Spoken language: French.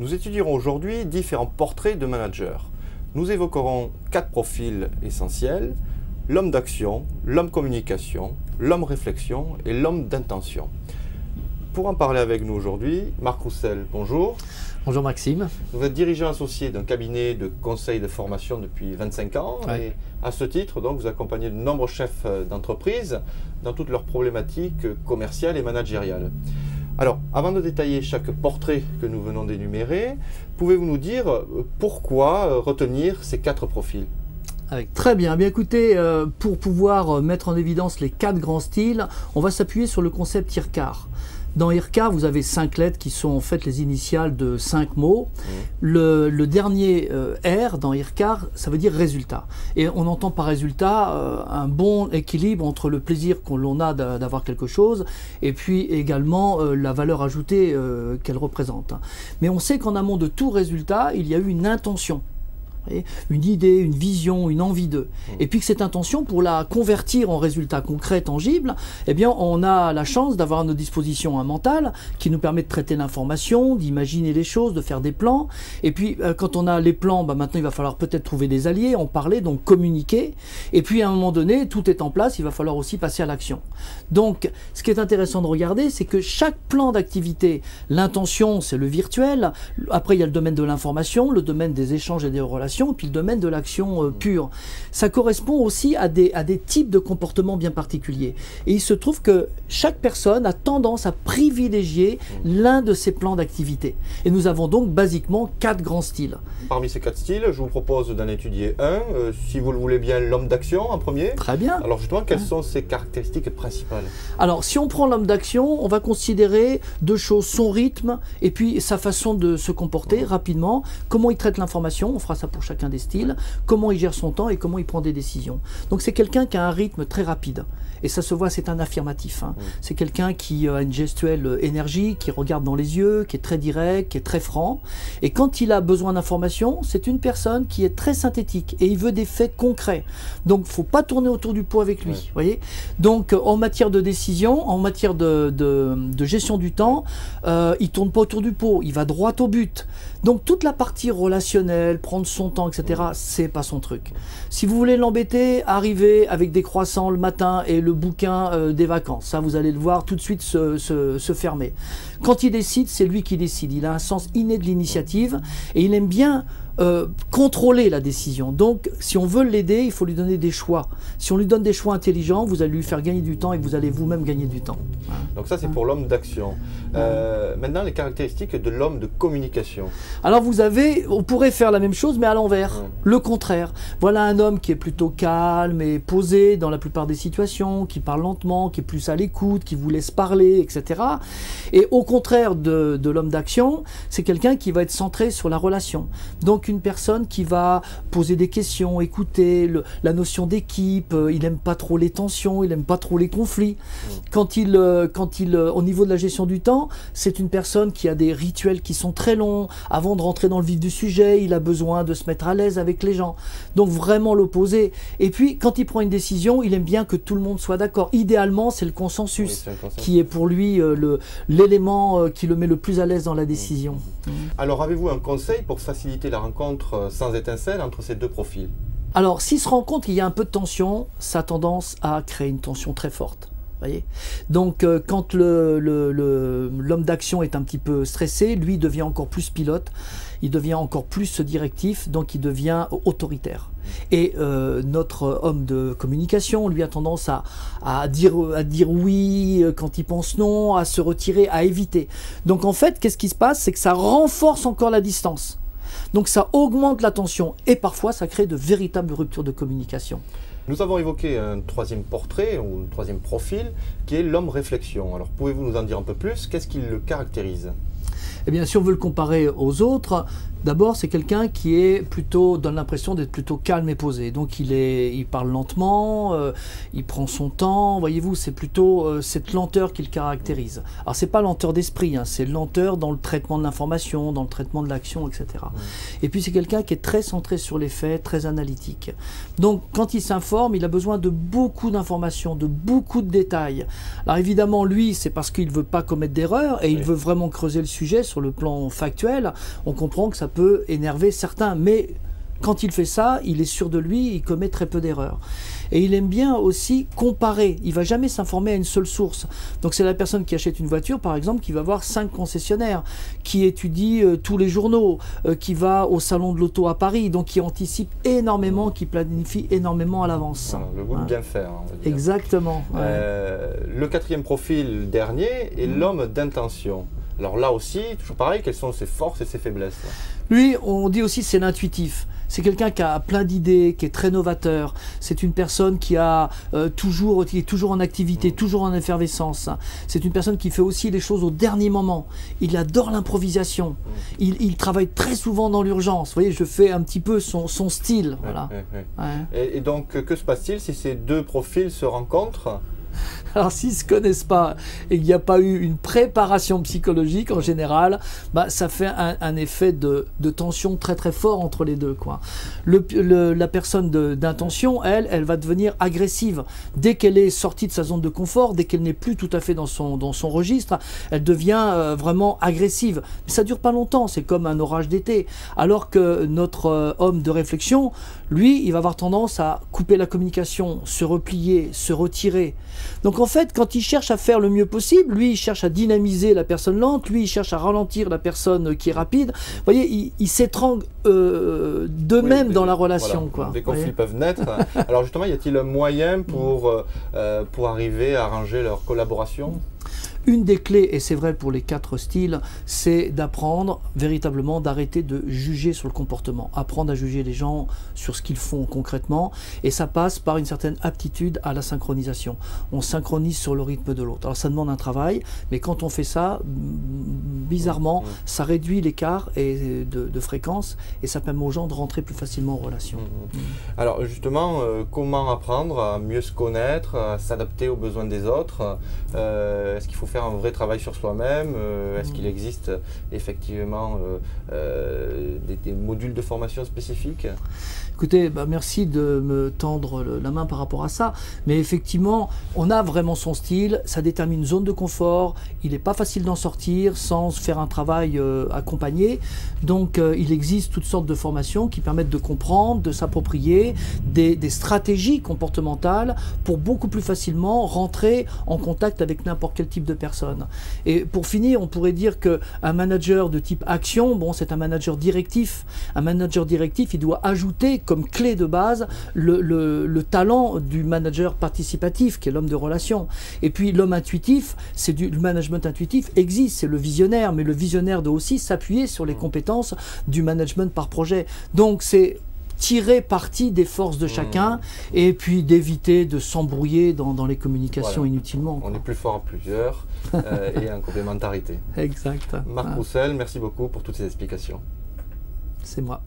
Nous étudierons aujourd'hui différents portraits de managers. Nous évoquerons 4 profils essentiels: l'homme d'action, l'homme communication, l'homme réflexion et l'homme d'intention. Pour en parler avec nous aujourd'hui, Marc Roussel, bonjour. Bonjour Maxime. Vous êtes dirigeant associé d'un cabinet de conseil de formation depuis 25 ans. Ouais. Et à ce titre, donc, vous accompagnez de nombreux chefs d'entreprise dans toutes leurs problématiques commerciales et managériales. Alors, avant de détailler chaque portrait que nous venons d'énumérer, pouvez-vous nous dire pourquoi retenir ces 4 profils ? Très bien. Bien écoutez, pour pouvoir mettre en évidence les 4 grands styles, on va s'appuyer sur le concept IRCAR. Dans IRCAR, vous avez 5 lettres qui sont en fait les initiales de 5 mots. Le dernier R dans IRCAR, ça veut dire résultat. Et on entend par résultat un bon équilibre entre le plaisir qu'on l'on a d'avoir quelque chose et puis également la valeur ajoutée qu'elle représente. Mais on sait qu'en amont de tout résultat, il y a eu une intention. Une idée, une vision, une envie d'eux. Et puis que cette intention, pour la convertir en résultats concrets, tangibles, eh bien, on a la chance d'avoir à nos dispositions un mental qui nous permet de traiter l'information, d'imaginer les choses, de faire des plans. Et puis, quand on a les plans, maintenant, il va falloir peut-être trouver des alliés, en parler, donc communiquer. Et puis, à un moment donné, tout est en place, il va falloir aussi passer à l'action. Donc, ce qui est intéressant de regarder, c'est que chaque plan d'activité, l'intention, c'est le virtuel. Après, il y a le domaine de l'information, le domaine des échanges et des relations, et puis le domaine de l'action pure. Ça correspond aussi à des types de comportements bien particuliers. Et il se trouve que chaque personne a tendance à privilégier l'un de ces plans d'activité. Et nous avons donc basiquement 4 grands styles. Parmi ces 4 styles, je vous propose d'en étudier un, si vous le voulez bien, l'homme d'action en premier. Très bien. Alors justement, quelles sont ses caractéristiques principales? Alors, si on prend l'homme d'action, on va considérer 2 choses, son rythme et puis sa façon de se comporter rapidement, comment il traite l'information, on fera ça pour chacun des styles, comment il gère son temps et comment il prend des décisions. Donc c'est quelqu'un qui a un rythme très rapide. Et ça se voit, c'est un affirmatif. C'est quelqu'un qui a une gestuelle énergie, qui regarde dans les yeux, qui est très direct, qui est très franc. Et quand il a besoin d'informations, c'est une personne qui est très synthétique et il veut des faits concrets. Donc il ne faut pas tourner autour du pot avec lui. Voyez. Donc en matière de décision, en matière de gestion du temps, il ne tourne pas autour du pot, il va droit au but. Donc toute la partie relationnelle, prendre son temps, etc., c'est pas son truc. Si vous voulez l'embêter, arrivez avec des croissants le matin et le bouquin des vacances. Ça, vous allez le voir tout de suite se fermer. Quand il décide, c'est lui qui décide. Il a un sens inné de l'initiative et il aime bien contrôler la décision. Donc, si on veut l'aider, il faut lui donner des choix. Si on lui donne des choix intelligents, vous allez lui faire gagner du temps et vous allez vous-même gagner du temps. Donc ça, c'est pour l'homme d'action. Maintenant, les caractéristiques de l'homme de communication. Alors, on pourrait faire la même chose, mais à l'envers. Le contraire. Voilà un homme qui est plutôt calme et posé dans la plupart des situations, qui parle lentement, qui est plus à l'écoute, qui vous laisse parler, etc. Et au contraire de l'homme d'action, c'est quelqu'un qui va être centré sur la relation. Donc, une personne qui va poser des questions, écouter la notion d'équipe, il n'aime pas trop les tensions, il n'aime pas trop les conflits. Au niveau de la gestion du temps, c'est une personne qui a des rituels qui sont très longs. Avant de rentrer dans le vif du sujet, il a besoin de se mettre à l'aise avec les gens. Donc vraiment l'opposé. Et puis, quand il prend une décision, il aime bien que tout le monde soit d'accord. Idéalement, c'est le consensus qui est pour lui l'élément qui le met le plus à l'aise dans la décision. Alors, avez-vous un conseil pour faciliter la rencontre sans étincelle entre ces 2 profils? Alors, s'il se rend compte qu'il y a un peu de tension, ça a tendance à créer une tension très forte. Voyez. Donc, quand l'homme d'action est un petit peu stressé, lui devient encore plus pilote, il devient encore plus directif, donc il devient autoritaire. Et notre homme de communication, lui, a tendance à dire oui quand il pense non, à se retirer, à éviter. Donc, en fait, qu'est-ce qui se passe? C'est que ça renforce encore la distance. Donc, ça augmente la tension et parfois, ça crée de véritables ruptures de communication. Nous avons évoqué un 3e portrait ou un 3e profil qui est l'homme réflexion. Alors pouvez-vous nous en dire un peu plus? Qu'est-ce qui le caractérise? Eh bien, si on veut le comparer aux autres, D'abord, c'est quelqu'un qui est plutôt, donne l'impression d'être plutôt calme et posé. Donc il parle lentement, il prend son temps. Voyez-vous, c'est plutôt cette lenteur qui le caractérise. Alors c'est pas lenteur d'esprit, hein, c'est lenteur dans le traitement de l'information, dans le traitement de l'action, etc. Et puis c'est quelqu'un qui est très centré sur les faits, très analytique. Donc quand il s'informe, il a besoin de beaucoup d'informations, de beaucoup de détails. Alors évidemment, lui, c'est parce qu'il veut pas commettre d'erreurs et il veut vraiment creuser le sujet sur le plan factuel. On comprend que ça peut énerver certains, mais quand il fait ça, il est sûr de lui, il commet très peu d'erreurs. Et il aime bien aussi comparer, il ne va jamais s'informer à une seule source. Donc c'est la personne qui achète une voiture, par exemple, qui va voir 5 concessionnaires, qui étudie tous les journaux, qui va au salon de l'auto à Paris, donc qui anticipe énormément, qui planifie énormément à l'avance. Voilà, le goût de bien faire. On va dire. Exactement. Le 4e profil dernier est l'homme d'intention. Alors là aussi, toujours pareil, quelles sont ses forces et ses faiblesses? Lui, on dit aussi c'est l'intuitif. C'est quelqu'un qui a plein d'idées, qui est très novateur. C'est une personne qui est toujours en activité, toujours en effervescence. C'est une personne qui fait aussi les choses au dernier moment. Il adore l'improvisation. Il travaille très souvent dans l'urgence. Vous voyez, je fais un petit peu son style. Voilà. Et donc, que se passe-t-il si ces deux profils se rencontrent? Alors s'ils ne se connaissent pas et qu'il n'y a pas eu une préparation psychologique en général, bah, ça fait un effet de tension très très fort entre les deux, quoi. La personne d'intention, elle va devenir agressive. Dès qu'elle est sortie de sa zone de confort, dès qu'elle n'est plus tout à fait dans son registre, elle devient vraiment agressive. Mais ça ne dure pas longtemps, c'est comme un orage d'été. Alors que notre homme de réflexion, lui, il va avoir tendance à couper la communication, se replier, se retirer. Donc en fait, quand il cherche à faire le mieux possible, lui il cherche à dynamiser la personne lente, lui il cherche à ralentir la personne qui est rapide. Vous voyez, il s'étrangle d'eux-mêmes dans la relation. Voilà, quoi. des conflits peuvent naître. Alors justement, y a-t-il un moyen pour arriver à arranger leur collaboration? Une des clés, et c'est vrai pour les 4 styles, c'est d'apprendre véritablement, d'arrêter de juger sur le comportement. Apprendre à juger les gens sur ce qu'ils font concrètement. Et ça passe par une certaine aptitude à la synchronisation. On synchronise sur le rythme de l'autre. Alors ça demande un travail, mais quand on fait ça, bizarrement, ça réduit l'écart de fréquence et ça permet aux gens de rentrer plus facilement en relation. Alors justement, comment apprendre à mieux se connaître, à s'adapter aux besoins des autres? Est-ce qu'il faut faire un vrai travail sur soi-même? Est-ce qu'il existe effectivement des modules de formation spécifiques? Écoutez, merci de me tendre la main par rapport à ça, mais effectivement, on a vraiment son style, ça détermine une zone de confort, il n'est pas facile d'en sortir sans faire un travail accompagné, donc il existe toutes sortes de formations qui permettent de comprendre, de s'approprier des stratégies comportementales pour beaucoup plus facilement rentrer en contact avec n'importe quel type de personne. Et pour finir, on pourrait dire qu'un manager de type action, bon, c'est un manager directif. Un manager directif, il doit ajouter comme clé de base le talent du manager participatif, qui est l'homme de relation. Et puis l'homme intuitif, le management intuitif existe, c'est le visionnaire, mais le visionnaire doit aussi s'appuyer sur les compétences du management par projet. Donc c'est tirer parti des forces de chacun et puis d'éviter de s'embrouiller dans les communications inutilement. On est plus fort à plusieurs et en complémentarité. Exact. Marc Roussel, merci beaucoup pour toutes ces explications. C'est moi.